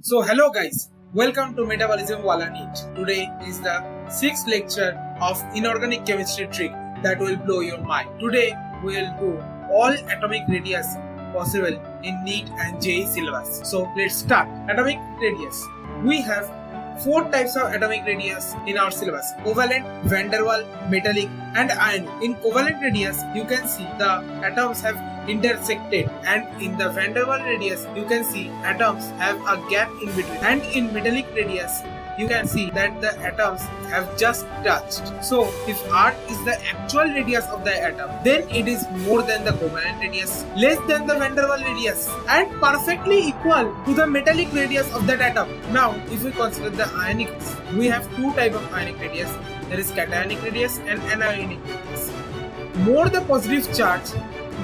So hello guys, welcome to Metabolism Wallah NEET. Today is the 6th lecture of inorganic chemistry trick that will blow your mind. Today we will do all atomic radius possible in NEET and JEE syllabus. So let's start. Atomic radius. We have 4 types of atomic radius in our syllabus: covalent, van der Waals, metallic and ionic. In covalent radius you can see the atoms have intersected, and in the van der Waals radius you can see atoms have a gap in between, and in metallic radius you can see that the atoms have just touched. So if R is the actual radius of the atom, then it is more than the covalent radius, less than the van der Waals radius, and perfectly equal to the metallic radius of that atom. Now if we consider the ionic, we have 2 types of ionic radius. There is cationic radius and anionic radius. More the positive charge,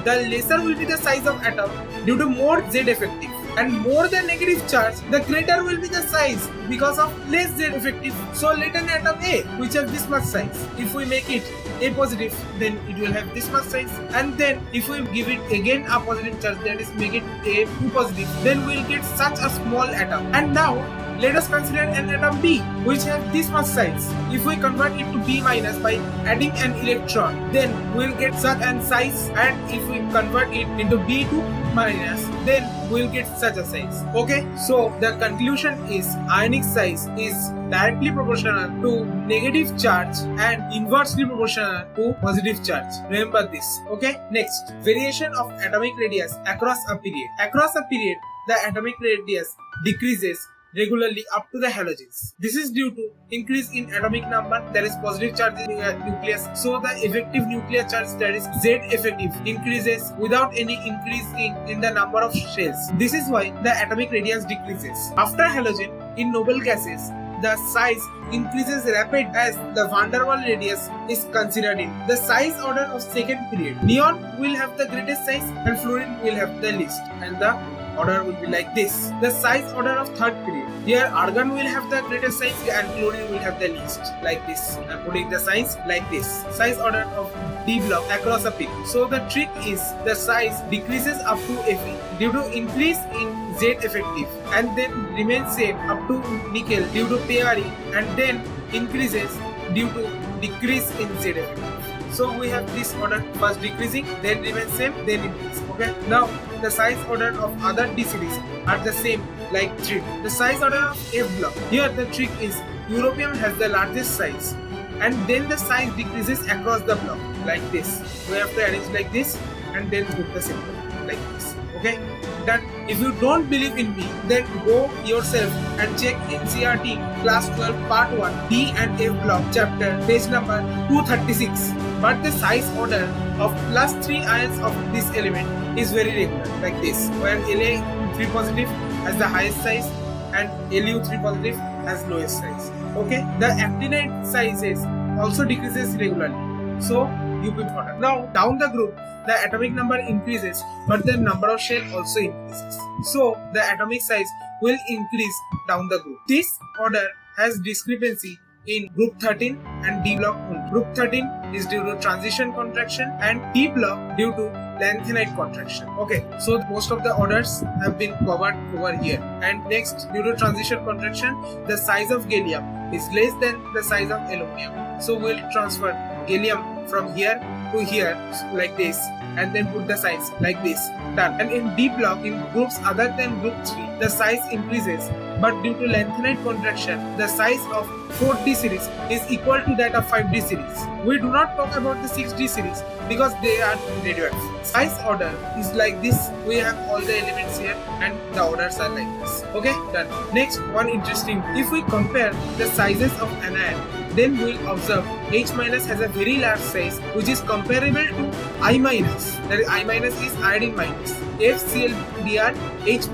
the lesser will be the size of atom due to more Z effective, and more the negative charge, the greater will be the size because of less Z effective. So let an atom A which has this much size, if we make it A positive, then it will have this much size, and then if we give it again a positive charge, that is make it A2 positive, then we will get such a small atom. And now let us consider an atom B which has this much size. If we convert it to B minus by adding an electron, then we will get such an size, and if we convert it into B2 minus, then we will get such a size. Okay, so the conclusion is ionic size is directly proportional to negative charge and inversely proportional to positive charge. Remember this. Okay, next, variation of atomic radius across a period. Across a period, the atomic radius decreases regularly up to the halogens. This is due to increase in atomic number. There is positive charge in the nucleus, so the effective nuclear charge, that is Z effective, increases without any increase in the number of shells. This is why the atomic radius decreases. After halogen, in noble gases, the size increases rapid as the van der Waals radius is considered in. The size order of second period, neon will have the greatest size and fluorine will have the least, and the order will be like this. The size order of third period, here argon will have the greatest size and chlorine will have the least, like this. I am putting the size like this. Size order of D block across a peak. So the trick is the size decreases up to Fe due to increase in Z effective, and then remains same up to nickel due to pairing, and then increases due to decrease in Z effective. So we have this order, first decreasing, then remains same, then increase. Okay. Now the size order of other D series are the same, like 3. The size order of F block. Here the trick is europium has the largest size, and then the size decreases across the block like this. We have to arrange like this and then put the symbol like this. Okay. That if you don't believe in me, then go yourself and check NCERT class 12 part 1 D and F block chapter page number 236. But the size order of +3 ions of this element is very regular, like this, where La3 positive has the highest size and Lu3 positive has lowest size. Okay, the actinide sizes also decreases regularly, so you be important. Now down the group, the atomic number increases, but the number of shell also increases, so the atomic size will increase down the group. This order has discrepancy in group 13 and D block only. Group 13 is due to transition contraction, and D block due to lanthanide contraction. Okay, so most of the orders have been covered over here. And next, due to transition contraction, the size of gallium is less than the size of aluminum, so we'll transfer gallium from here to here like this, and then put the size like this. Done. And in D block, in groups other than group 3, the size increases, but due to lanthanide contraction, the size of 4D series is equal to that of 5D series. We do not talk about the 6D series because they are radioactive. Size order is like this. We have all the elements here and the orders are like this. Okay, done. Next, one interesting, if we compare the sizes of anion, then we will observe H- has a very large size which is comparable to I-. That is, I- is iodine minus, FClBr, H-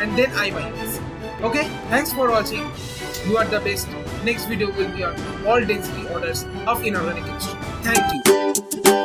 and then I-. Okay, thanks for watching. You are the best. Next video will be on all density orders of inorganic chemistry. Thank you.